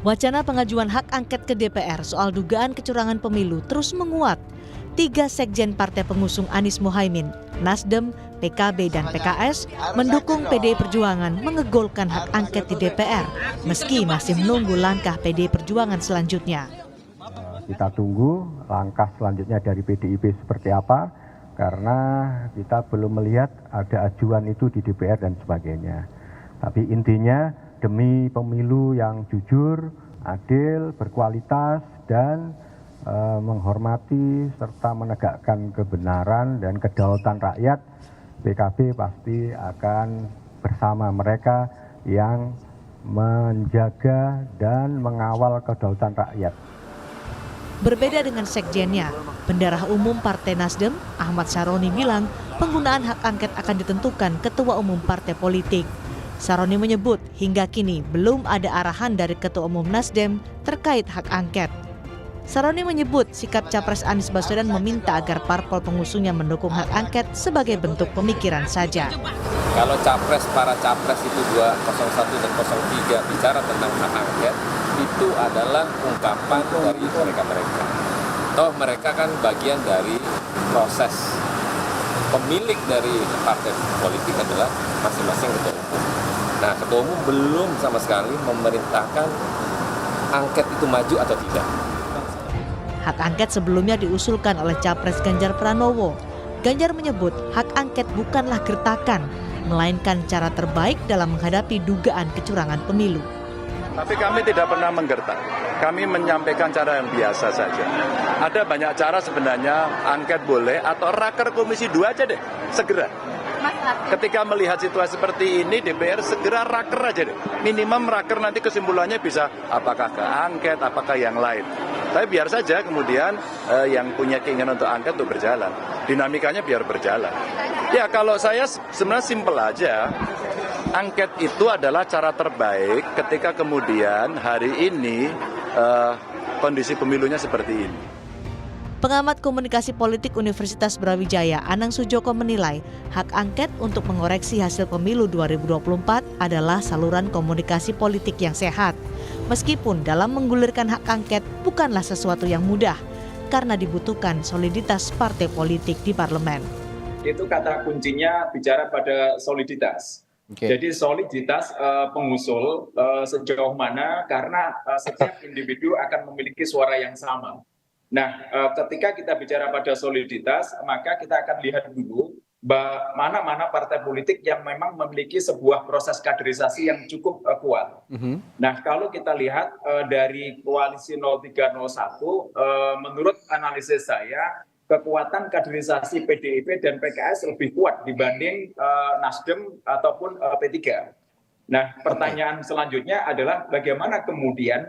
Wacana pengajuan hak angket ke DPR soal dugaan kecurangan pemilu terus menguat. 3 sekjen partai pengusung Anies Mohaimin, Nasdem, PKB, dan PKS mendukung PDI Perjuangan mengegolkan hak angket di DPR, meski masih menunggu langkah PDI Perjuangan selanjutnya. Kita tunggu langkah selanjutnya dari PDIP seperti apa, karena kita belum melihat ada ajuan itu di DPR dan sebagainya. Tapi intinya demi pemilu yang jujur, adil, berkualitas, dan menghormati serta menegakkan kebenaran dan kedaulatan rakyat, PKB pasti akan bersama mereka yang menjaga dan mengawal kedaulatan rakyat. Berbeda dengan sekjennya, Bendahara Umum Partai Nasdem, Ahmad Saroni bilang penggunaan hak angket akan ditentukan Ketua Umum Partai Politik. Saroni menyebut hingga kini belum ada arahan dari Ketua Umum Nasdem terkait hak angket. Saroni menyebut sikap Capres Anies Baswedan meminta agar parpol pengusungnya mendukung hak angket sebagai bentuk pemikiran saja. Kalau para capres itu 201 dan 03 bicara tentang hak angket, itu adalah ungkapan dari mereka-mereka. Toh mereka kan bagian dari proses. Pemilik dari partai politik adalah masing-masing ketua umum. Nah, ketua umum belum sama sekali memerintahkan angket itu maju atau tidak. Hak angket sebelumnya diusulkan oleh Capres Ganjar Pranowo. Ganjar menyebut hak angket bukanlah gertakan, melainkan cara terbaik dalam menghadapi dugaan kecurangan pemilu. Tapi kami tidak pernah menggertak. Kami menyampaikan cara yang biasa saja. Ada banyak cara sebenarnya, angket boleh atau raker komisi 2 aja deh, segera. Ketika melihat situasi seperti ini, DPR segera raker aja deh. Minimum raker, nanti kesimpulannya bisa apakah ke angket, apakah yang lain. Tapi biar saja kemudian yang punya keinginan untuk angket itu berjalan. Dinamikanya biar berjalan. Ya kalau saya sebenarnya simpel aja. Angket itu adalah cara terbaik ketika kemudian hari ini kondisi pemilunya seperti ini. Pengamat komunikasi politik Universitas Brawijaya, Anang Sujoko menilai hak angket untuk mengoreksi hasil pemilu 2024 adalah saluran komunikasi politik yang sehat. Meskipun dalam menggulirkan hak angket bukanlah sesuatu yang mudah, karena dibutuhkan soliditas partai politik di parlemen. Itu kata kuncinya bicara pada soliditas. Jadi soliditas pengusul sejauh mana, karena setiap individu akan memiliki suara yang sama. Nah, ketika kita bicara pada soliditas, maka kita akan lihat dulu mana partai politik yang memang memiliki sebuah proses kaderisasi yang cukup kuat. Nah, kalau kita lihat dari koalisi 0301, menurut analisis saya, kekuatan kaderisasi PDIP dan PKS lebih kuat dibanding Nasdem ataupun P3. Nah, pertanyaan selanjutnya adalah bagaimana kemudian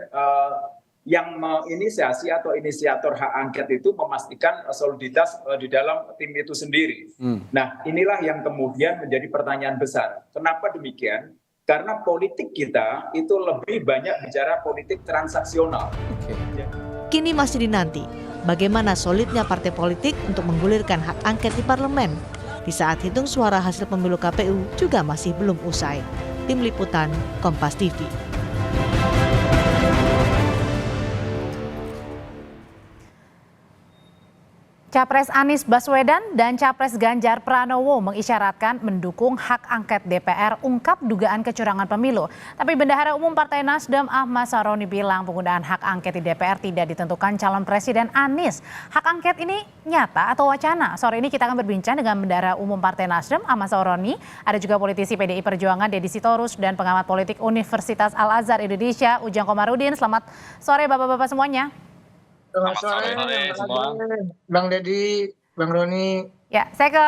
yang menginisiasi atau inisiator hak angket itu memastikan soliditas di dalam tim itu sendiri. Nah, inilah yang kemudian menjadi pertanyaan besar. Kenapa demikian? Karena politik kita itu lebih banyak bicara politik transaksional. Kini masih dinanti bagaimana solidnya partai politik untuk menggulirkan hak angket di parlemen. Di saat hitung suara hasil pemilu KPU juga masih belum usai. Tim Liputan, Kompas TV. Capres Anies Baswedan dan Capres Ganjar Pranowo mengisyaratkan mendukung hak angket DPR ungkap dugaan kecurangan pemilu. Tapi Bendahara Umum Partai Nasdem Ahmad Saroni bilang penggunaan hak angket di DPR tidak ditentukan calon Presiden Anies. Hak angket ini nyata atau wacana? Sore ini kita akan berbincang dengan Bendahara Umum Partai Nasdem Ahmad Saroni. Ada juga politisi PDI Perjuangan Deddy Sitorus dan pengamat politik Universitas Al-Azhar Indonesia Ujang Komarudin. Selamat sore Bapak-bapak semuanya. Selamat sore semua. Bang Deddy, Bang Roni. Ya, saya ke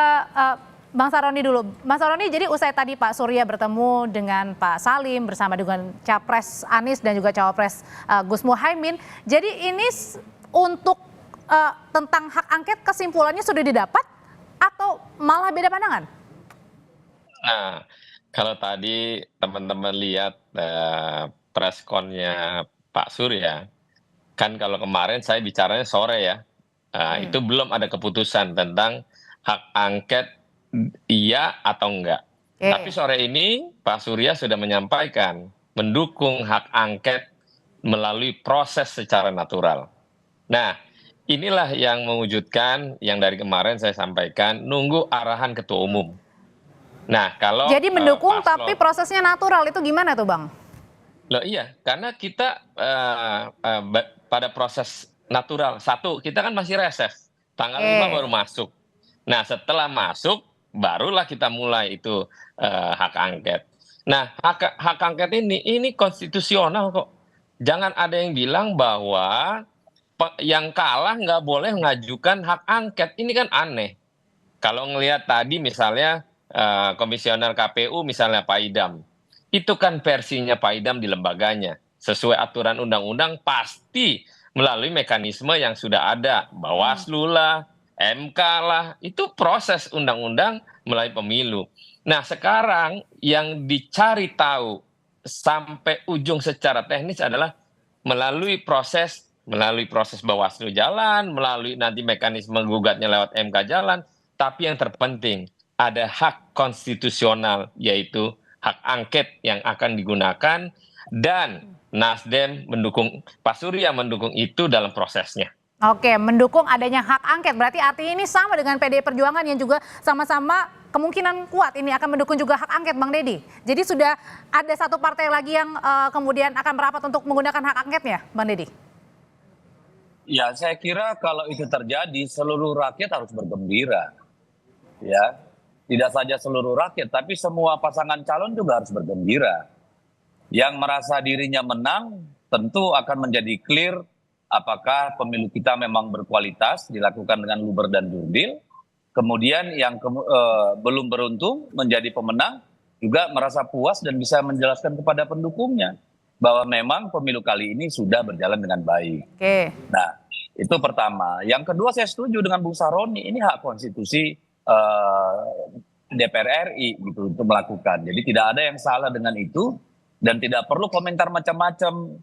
Bang Saroni dulu. Bang Saroni, jadi usai tadi Pak Surya bertemu dengan Pak Salim bersama dengan Capres Anies dan juga Cawapres Gus Muhaimin. Jadi ini untuk tentang hak angket kesimpulannya sudah didapat atau malah beda pandangan? Nah, kalau tadi teman-teman lihat press con-nya Pak Surya, kan kalau kemarin saya bicaranya sore ya, itu belum ada keputusan tentang hak angket iya atau enggak. Tapi sore ini Pak Surya sudah menyampaikan mendukung hak angket melalui proses secara natural. Nah, inilah yang mewujudkan yang dari kemarin saya sampaikan, nunggu arahan ketua umum. Nah, kalau Jadi mendukung tapi prosesnya natural itu gimana tuh Bang? Loh iya, karena kita pada proses natural. Satu, kita kan masih reses. Tanggal 5 baru masuk. Nah, setelah masuk, barulah kita mulai itu hak angket. Nah, hak angket ini konstitusional kok. Jangan ada yang bilang bahwa yang kalah nggak boleh mengajukan hak angket. Ini kan aneh. Kalau ngelihat tadi misalnya komisioner KPU misalnya Pak Idam. Itu kan versinya Pak Idam di lembaganya. Sesuai aturan undang-undang pasti melalui mekanisme yang sudah ada. Bawaslu lah, MK lah, itu proses undang-undang melalui pemilu. Nah sekarang yang dicari tahu sampai ujung secara teknis adalah melalui proses Bawaslu jalan, melalui nanti mekanisme gugatnya lewat MK jalan. Tapi yang terpenting ada hak konstitusional yaitu hak angket yang akan digunakan dan Nasdem mendukung, Pak Surya mendukung itu dalam prosesnya. Oke, mendukung adanya hak angket. Berarti artinya ini sama dengan PDI Perjuangan yang juga sama-sama kemungkinan kuat ini akan mendukung juga hak angket, Bang Deddy. Jadi sudah ada satu partai lagi yang kemudian akan merapat untuk menggunakan hak angketnya, Bang Deddy? Ya, saya kira kalau itu terjadi, seluruh rakyat harus bergembira. Ya, tidak saja seluruh rakyat, tapi semua pasangan calon juga harus bergembira. Yang merasa dirinya menang tentu akan menjadi clear apakah pemilu kita memang berkualitas, dilakukan dengan luber dan jurdil. Kemudian yang belum beruntung menjadi pemenang juga merasa puas dan bisa menjelaskan kepada pendukungnya bahwa memang pemilu kali ini sudah berjalan dengan baik. Oke. Nah, itu pertama. Yang kedua, saya setuju dengan Bung Saroni, ini hak konstitusi DPR RI gitu untuk melakukan. Jadi tidak ada yang salah dengan itu dan tidak perlu komentar macam-macam.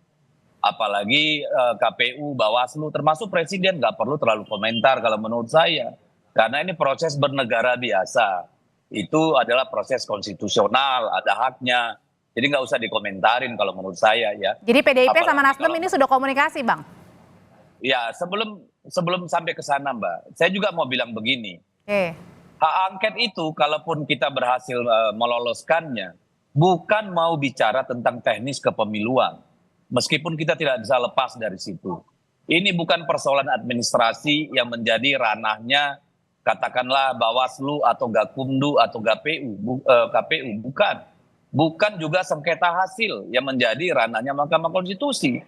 Apalagi KPU, Bawaslu, termasuk Presiden nggak perlu terlalu komentar kalau menurut saya. Karena ini proses bernegara biasa. Itu adalah proses konstitusional, ada haknya. Jadi nggak usah dikomentarin kalau menurut saya ya. Jadi PDIP Apalagi sama Nasdem ini sudah komunikasi, Bang? Ya, sebelum sampai ke sana, Mbak, saya juga mau bilang begini. Hak angket itu kalaupun kita berhasil meloloskannya, bukan mau bicara tentang teknis kepemiluan. Meskipun kita tidak bisa lepas dari situ. Ini bukan persoalan administrasi yang menjadi ranahnya katakanlah Bawaslu atau Gakumdu atau KPU, bukan. Bukan juga sengketa hasil yang menjadi ranahnya Mahkamah Konstitusi.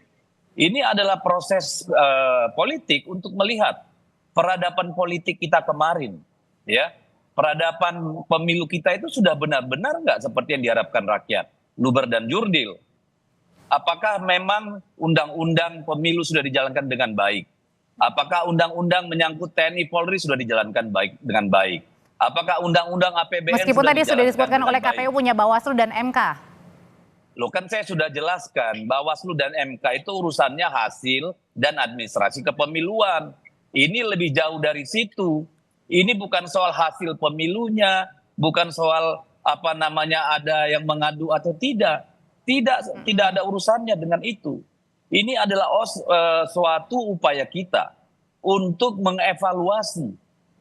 Ini adalah proses politik untuk melihat peradaban politik kita kemarin, ya. Peradaban pemilu kita itu sudah benar-benar nggak seperti yang diharapkan rakyat, luber dan jurdil. Apakah memang undang-undang pemilu sudah dijalankan dengan baik? Apakah undang-undang menyangkut TNI Polri sudah dijalankan dengan baik? Apakah undang-undang APBN meskipun tadi sudah disebutkan oleh KPU punya Bawaslu dan MK? Loh kan saya sudah jelaskan, Bawaslu dan MK itu urusannya hasil dan administrasi kepemiluan. Ini lebih jauh dari situ. Ini bukan soal hasil pemilunya, bukan soal ada yang mengadu atau tidak. Tidak ada urusannya dengan itu. Ini adalah suatu upaya kita untuk mengevaluasi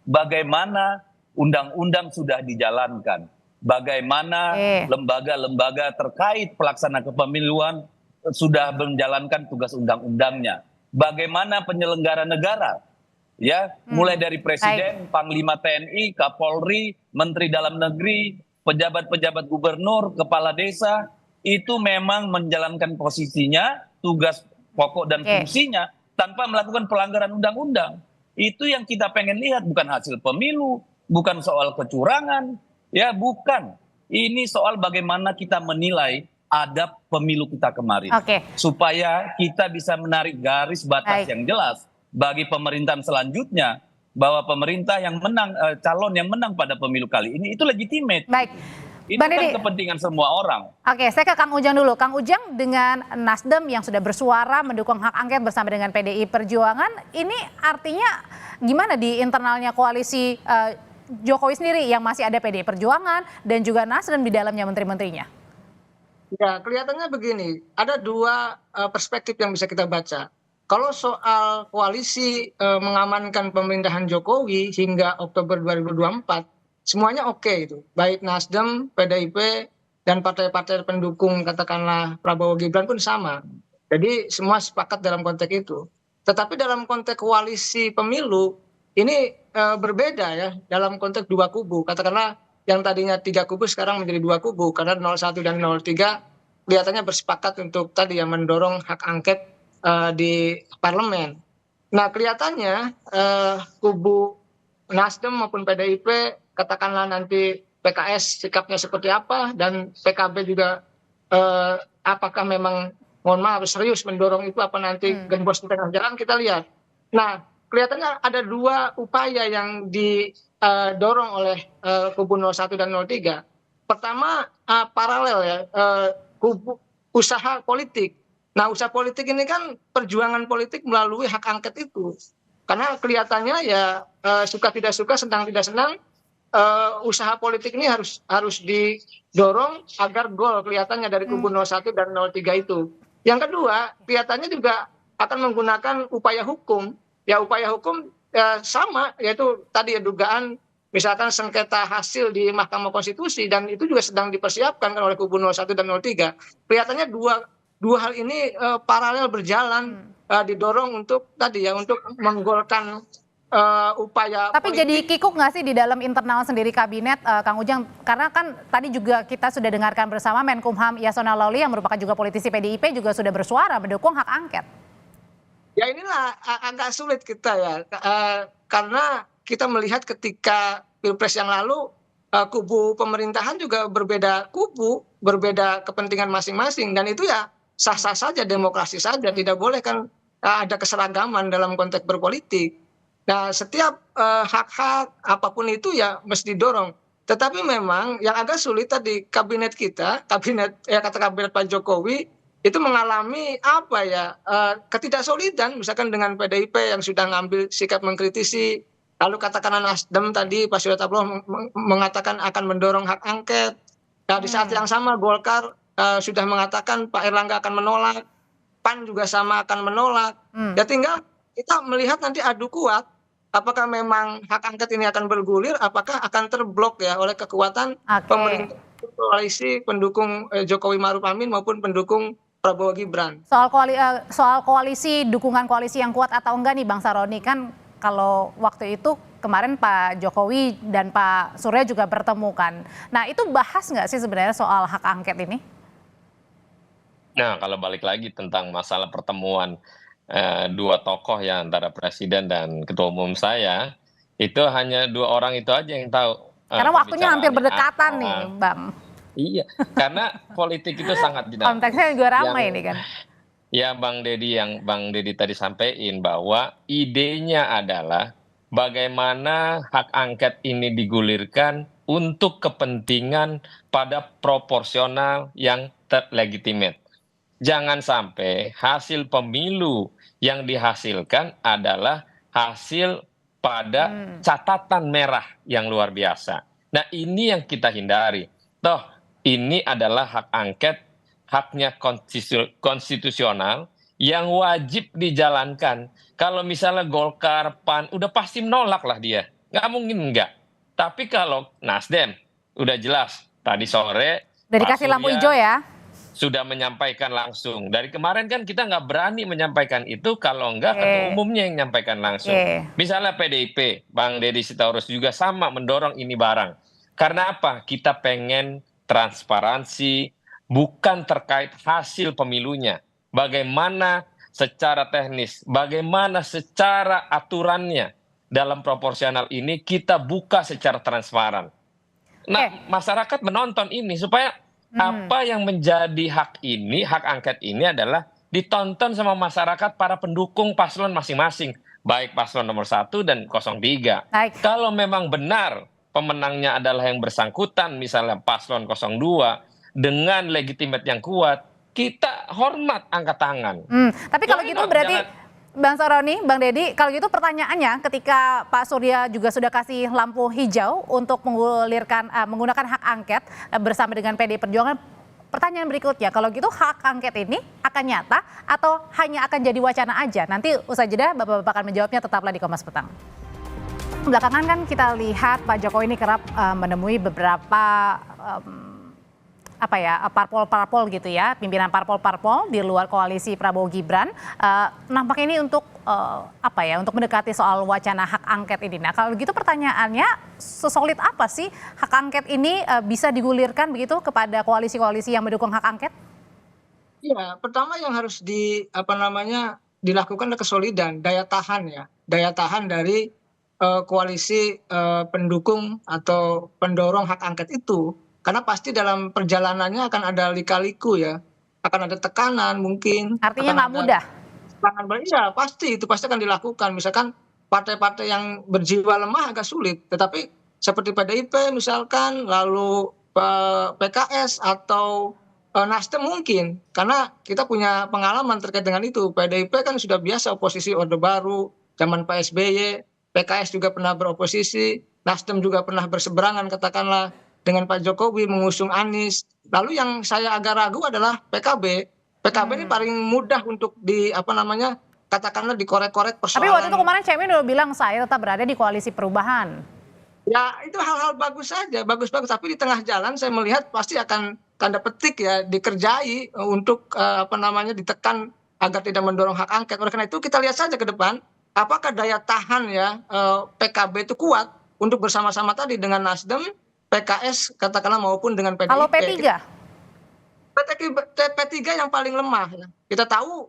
bagaimana undang-undang sudah dijalankan. Bagaimana lembaga-lembaga terkait pelaksana kepemiluan sudah menjalankan tugas undang-undangnya. Bagaimana penyelenggara negara, ya, mulai dari Presiden, Panglima TNI, Kapolri, Menteri Dalam Negeri, pejabat-pejabat gubernur, kepala desa, itu memang menjalankan posisinya, tugas pokok dan fungsinya tanpa melakukan pelanggaran undang-undang. Itu yang kita pengen lihat, bukan hasil pemilu, bukan soal kecurangan, ya bukan. Ini soal bagaimana kita menilai adab pemilu kita kemarin. Supaya kita bisa menarik garis batas yang jelas bagi pemerintahan selanjutnya bahwa pemerintah yang menang, calon yang menang pada pemilu kali ini itu legitimate. Itu kan kepentingan semua orang. Oke, saya ke Kang Ujang dulu. Kang Ujang, dengan Nasdem yang sudah bersuara mendukung hak angket bersama dengan PDI Perjuangan, ini artinya gimana di internalnya koalisi Jokowi sendiri yang masih ada PDI Perjuangan dan juga Nasdem di dalamnya menteri-menterinya? Ya, kelihatannya begini, ada dua perspektif yang bisa kita baca. Kalau soal koalisi mengamankan pemerintahan Jokowi hingga Oktober 2024, semuanya oke itu. Baik Nasdem, PDIP, dan partai-partai pendukung katakanlah Prabowo Gibran pun sama. Jadi semua sepakat dalam konteks itu. Tetapi dalam konteks koalisi pemilu, ini berbeda ya, dalam konteks dua kubu. Katakanlah yang tadinya 3 kubu sekarang menjadi 2 kubu, karena 01 dan 03 kelihatannya bersepakat untuk tadi yang mendorong hak angket di parlemen. Nah, kelihatannya kubu Nasdem maupun PDIP, katakanlah nanti PKS sikapnya seperti apa, dan PKB juga apakah memang, mohon maaf, serius mendorong itu apa nanti gembos di tengah jalan, kita lihat. Nah, kelihatannya ada dua upaya yang didorong oleh kubu 01 dan 03. Pertama, paralel ya, kubu usaha politik. Nah, usaha politik ini kan perjuangan politik melalui hak angket itu. Karena kelihatannya ya suka tidak suka, senang tidak senang, usaha politik ini harus didorong agar gol kelihatannya dari kubu 01 dan 03 itu. Yang kedua, kelihatannya juga akan menggunakan upaya hukum. Ya, upaya hukum sama, yaitu tadi ya dugaan misalkan sengketa hasil di Mahkamah Konstitusi, dan itu juga sedang dipersiapkan kan oleh kubu 01 dan 03. Kelihatannya dua hal ini paralel berjalan, didorong untuk tadi ya, untuk menggolkan upaya Tapi politik. jadi kikuk nggak sih di dalam internal sendiri kabinet, Kang Ujang? Karena kan tadi juga kita sudah dengarkan bersama Menkumham Yasona Lawli yang merupakan juga politisi PDIP juga sudah bersuara mendukung hak angket. Ya inilah agak sulit kita ya, karena kita melihat ketika Pilpres yang lalu, kubu pemerintahan juga berbeda kubu, berbeda kepentingan masing-masing, dan itu ya sah-sah saja, demokrasi saja, tidak boleh kan ada keseragaman dalam konteks berpolitik. Nah, setiap hak-hak apapun itu ya mesti didorong. Tetapi memang yang agak sulit tadi, kabinet kita, kata kabinet Pak Jokowi itu mengalami apa ya, ketidaksolidan, misalkan dengan PDIP yang sudah ngambil sikap mengkritisi, lalu katakanlah Nasdem tadi Pak Surya Paloh mengatakan akan mendorong hak angket. Nah, di saat yang sama Golkar sudah mengatakan Pak Erlangga akan menolak, PAN juga sama akan menolak. Ya tinggal kita melihat nanti adu kuat, apakah memang hak angket ini akan bergulir, apakah akan terblok ya oleh kekuatan pemerintah koalisi pendukung Jokowi Maruf Amin maupun pendukung Prabowo Gibran. Soal koalisi, dukungan koalisi yang kuat atau enggak nih Bang Saroni, kan kalau waktu itu kemarin Pak Jokowi dan Pak Surya juga bertemu kan. Nah, itu bahas nggak sih sebenarnya soal hak angket ini? Nah, kalau balik lagi tentang masalah pertemuan dua tokoh ya antara presiden dan ketua umum saya, itu hanya dua orang itu aja yang tahu. Karena waktunya hampir berdekatan nih, Bang. Iya, karena politik itu sangat dinamik. Konteksnya juga ramai ini kan. Ya, Bang Deddy tadi sampaikan bahwa idenya adalah bagaimana hak angket ini digulirkan untuk kepentingan pada proporsional yang legitimate. Jangan sampai hasil pemilu yang dihasilkan adalah hasil pada catatan merah yang luar biasa. Nah, ini yang kita hindari. Toh, ini adalah hak angket, haknya konstitusional yang wajib dijalankan. Kalau misalnya Golkar, PAN, udah pasti menolak lah dia. Nggak mungkin enggak. Tapi kalau Nasdem, udah jelas. Tadi sore, udah dikasih lampu hijau ya? Sudah menyampaikan langsung. Dari kemarin kan kita nggak berani menyampaikan itu kalau nggak ketua umumnya yang menyampaikan langsung. Misalnya PDIP, Bang Deddy Sitorus juga sama mendorong ini barang. Karena apa? Kita pengen transparansi, bukan terkait hasil pemilunya. Bagaimana secara teknis, bagaimana secara aturannya dalam proporsional ini kita buka secara transparan. Nah, masyarakat menonton ini supaya apa yang menjadi hak angket ini adalah ditonton sama masyarakat, para pendukung paslon masing-masing, baik paslon nomor 1 dan 03. Kalau memang benar pemenangnya adalah yang bersangkutan, misalnya paslon 02, dengan legitimate yang kuat, kita hormat, angkat tangan. Tapi kalau gitu berarti Bang Saroni, Bang Deddy, kalau gitu pertanyaannya ketika Pak Surya juga sudah kasih lampu hijau untuk menggunakan hak angket bersama dengan PD Perjuangan, pertanyaan berikutnya, kalau gitu hak angket ini akan nyata atau hanya akan jadi wacana aja? Nanti usai jeda Bapak-Bapak akan menjawabnya, tetaplah di Kompas Petang. Belakangan kan kita lihat Pak Jokowi ini kerap menemui beberapa parpol-parpol gitu ya, pimpinan parpol-parpol di luar koalisi Prabowo Gibran. Nampaknya ini untuk untuk mendekati soal wacana hak angket ini. Nah, kalau gitu pertanyaannya, sesolid apa sih hak angket ini bisa digulirkan begitu kepada koalisi-koalisi yang mendukung hak angket? Ya, pertama yang harus dilakukan adalah kesolidan, daya tahan dari koalisi pendukung atau pendorong hak angket itu. Karena pasti dalam perjalanannya akan ada lika-liku ya, akan ada tekanan mungkin. Artinya nggak mudah? Iya, pasti akan dilakukan. Misalkan partai-partai yang berjiwa lemah agak sulit, tetapi seperti PDIP misalkan, lalu PKS atau Nasdem mungkin, karena kita punya pengalaman terkait dengan itu. PDIP kan sudah biasa oposisi Orde Baru, zaman Pak SBY, PKS juga pernah beroposisi, Nasdem juga pernah berseberangan katakanlah dengan Pak Jokowi mengusung Anies. Lalu yang saya agak ragu adalah PKB. PKB ini paling mudah untuk katakanlah dikorek-korek persoalan. Tapi waktu itu kemarin Caimin udah bilang saya tetap berada di koalisi perubahan. Ya itu hal-hal bagus saja, bagus-bagus. Tapi di tengah jalan saya melihat pasti akan tanda petik ya dikerjai untuk ditekan agar tidak mendorong hak angket. Oleh karena itu kita lihat saja ke depan apakah daya tahan ya PKB itu kuat untuk bersama-sama tadi dengan Nasdem, PKS katakanlah maupun dengan PDIP. Kalau P3? P3 yang paling lemah. Ya. Kita tahu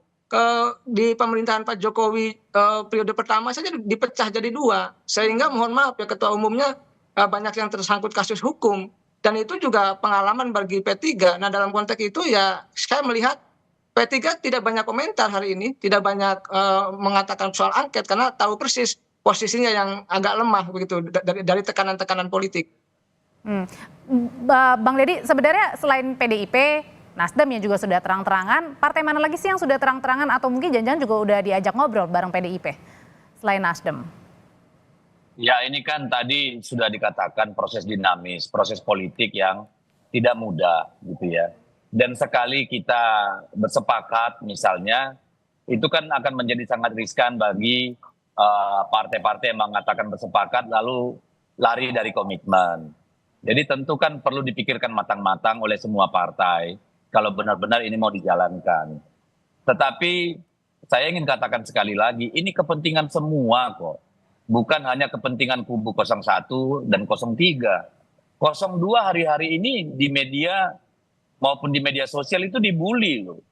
di pemerintahan Pak Jokowi periode pertama saja dipecah jadi 2. Sehingga mohon maaf ya ketua umumnya banyak yang tersangkut kasus hukum. Dan itu juga pengalaman bagi P3. Nah dalam konteks itu ya saya melihat P3 tidak banyak komentar hari ini. Tidak banyak mengatakan soal angket karena tahu persis posisinya yang agak lemah begitu dari tekanan-tekanan politik. Bang Deddy, sebenarnya selain PDIP, Nasdem yang juga sudah terang-terangan, partai mana lagi sih yang sudah terang-terangan atau mungkin jangan-jangan juga udah diajak ngobrol bareng PDIP selain Nasdem? Ya ini kan tadi sudah dikatakan proses dinamis, proses politik yang tidak mudah gitu ya. Dan sekali kita bersepakat misalnya, itu kan akan menjadi sangat riskan bagi partai-partai yang mengatakan bersepakat lalu lari dari komitmen. Jadi tentu kan perlu dipikirkan matang-matang oleh semua partai kalau benar-benar ini mau dijalankan. Tetapi saya ingin katakan sekali lagi, ini kepentingan semua kok. Bukan hanya kepentingan kubu 01 dan 03. 02 hari-hari ini di media maupun di media sosial itu dibully loh.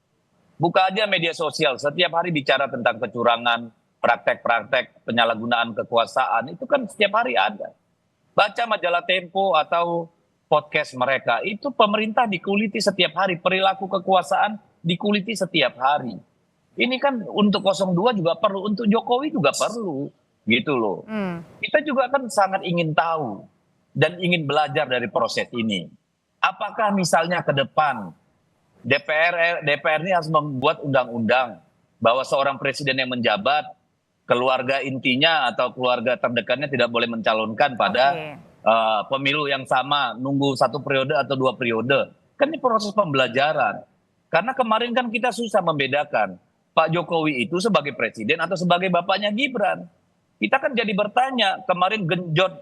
Buka aja media sosial, setiap hari bicara tentang kecurangan, praktek-praktek penyalahgunaan kekuasaan, itu kan setiap hari ada. Baca majalah Tempo atau podcast mereka, itu pemerintah dikuliti setiap hari, perilaku kekuasaan dikuliti setiap hari. Ini kan untuk 02 juga perlu, untuk Jokowi juga perlu, gitu loh. Kita juga kan sangat ingin tahu dan ingin belajar dari proses ini. Apakah misalnya ke depan DPR ini harus membuat undang-undang bahwa seorang presiden yang menjabat, keluarga intinya atau keluarga terdekatnya tidak boleh mencalonkan pada pemilu yang sama, nunggu 1 periode atau 2 periode. Kan ini proses pembelajaran. Karena kemarin kan kita susah membedakan Pak Jokowi itu sebagai presiden atau sebagai bapaknya Gibran. Kita kan jadi bertanya, kemarin genjot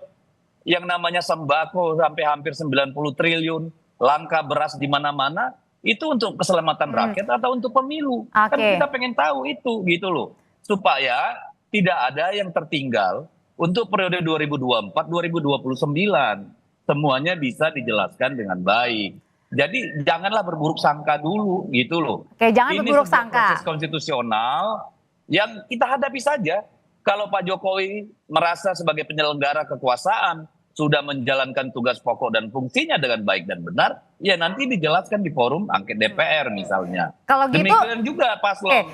yang namanya sembako sampai hampir 90 triliun, langka beras di mana-mana, itu untuk keselamatan rakyat atau untuk pemilu. Kan kita pengen tahu itu gitu loh. Supaya tidak ada yang tertinggal untuk periode 2024-2029. Semuanya bisa dijelaskan dengan baik. Jadi janganlah berburuk sangka dulu gitu loh. Oke, jangan berburuk sangka. Proses konstitusional yang kita hadapi saja. Kalau Pak Jokowi merasa sebagai penyelenggara kekuasaan sudah menjalankan tugas pokok dan fungsinya dengan baik dan benar, ya nanti dijelaskan di forum angket DPR misalnya. Kalau gitu, demikian juga paslon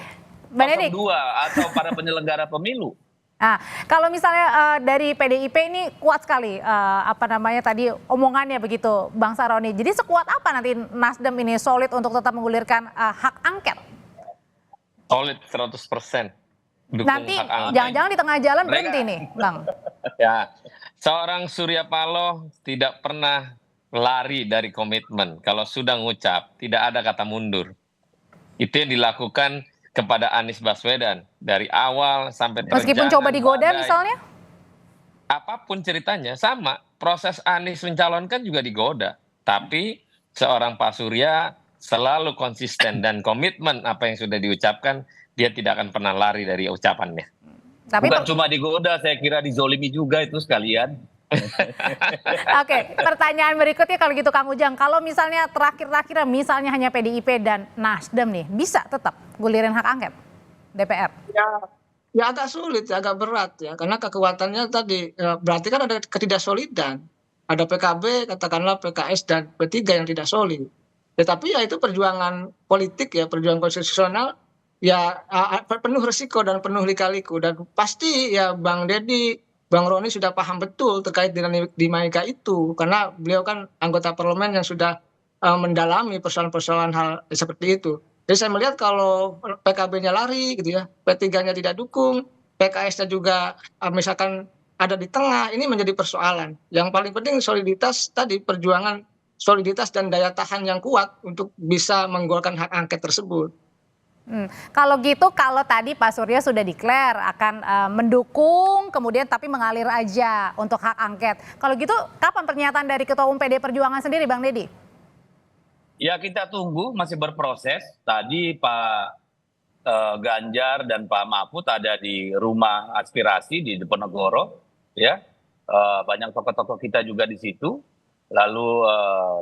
02 atau para penyelenggara pemilu. Nah, kalau misalnya dari PDIP ini kuat sekali tadi omongannya begitu Bang Saroni. Jadi sekuat apa nanti Nasdem ini solid untuk tetap menggulirkan hak angket? Solid 100%. Nanti jangan-jangan di tengah jalan berhenti nih, Bang. Ya, seorang Surya Paloh tidak pernah lari dari komitmen. Kalau sudah ngucap, tidak ada kata mundur. Itu yang dilakukan kepada Anies Baswedan dari awal sampai Meskipun coba digoda misalnya? Apapun ceritanya sama. Proses Anies mencalonkan juga digoda. Tapi seorang Pak Surya selalu konsisten dan komitmen apa yang sudah diucapkan, dia tidak akan pernah lari dari ucapannya. Tapi Bukan cuma digoda, saya kira dizolimi juga itu sekalian. Oke, pertanyaan berikutnya kalau gitu Kang Ujang, kalau misalnya terakhir-terakhir misalnya hanya PDIP dan Nasdem nih, bisa tetap gulirin hak angket DPR? Ya agak sulit, agak berat ya, karena kekuatannya tadi berarti kan ada ketidaksolidan. Ada PKB, katakanlah PKS dan P3 yang tidak solid. Tetapi ya itu perjuangan politik ya, perjuangan konstitusional ya penuh resiko dan penuh lika-liku, dan pasti ya Bang Deddy, Bang Roni sudah paham betul terkait dengan dinamika itu, karena beliau kan anggota parlemen yang sudah mendalami persoalan-persoalan hal seperti itu. Jadi saya melihat kalau PKB-nya lari gitu ya, P3-nya tidak dukung, PKS-nya juga misalkan ada di tengah, ini menjadi persoalan. Yang paling penting soliditas tadi, perjuangan soliditas dan daya tahan yang kuat untuk bisa menggolkan hak angket tersebut. Kalau gitu, kalau tadi Pak Surya sudah declare akan mendukung, kemudian tapi mengalir aja untuk hak angket. Kalau gitu, kapan pernyataan dari Ketua Umum PD Perjuangan sendiri, Bang Deddy? Ya kita tunggu, masih berproses. Tadi Pak Ganjar dan Pak Mahfud ada di rumah aspirasi di Diponegoro, ya. Banyak tokoh-tokoh kita juga di situ. Lalu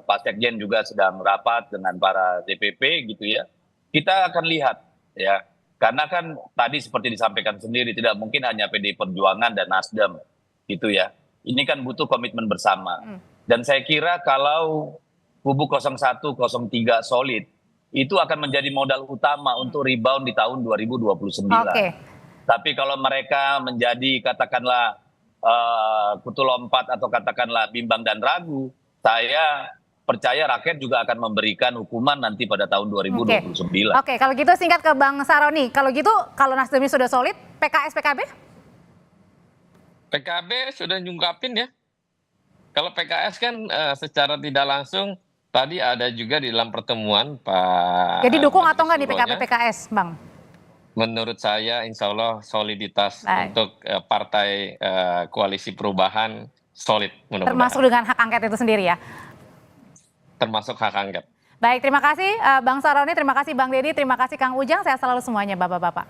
Pak Sekjen juga sedang rapat dengan para DPP gitu ya. Kita akan lihat ya, karena kan tadi seperti disampaikan sendiri, tidak mungkin hanya PDI Perjuangan dan Nasdem gitu ya. Ini kan butuh komitmen bersama. Dan saya kira kalau kubu 01, 03 solid, itu akan menjadi modal utama untuk rebound di tahun 2029. Tapi kalau mereka menjadi katakanlah kutu lompat atau katakanlah bimbang dan ragu, saya percaya rakyat juga akan memberikan hukuman nanti pada tahun 2029. Oke, kalau gitu singkat ke Bang Saroni. Kalau gitu, kalau Nasdem sudah solid, PKS, PKB? PKB sudah nyungkapin ya. Kalau PKS kan secara tidak langsung, tadi ada juga di dalam pertemuan Pak. Jadi dukung atau enggak di PKB, PKS, Bang? Menurut saya insya Allah soliditas untuk partai koalisi perubahan solid. Termasuk dengan hak angket itu sendiri ya? Termasuk hak angket. Baik, terima kasih Bang Saroni, terima kasih Bang Deddy, terima kasih Kang Ujang, saya selalu semuanya Bapak-Bapak.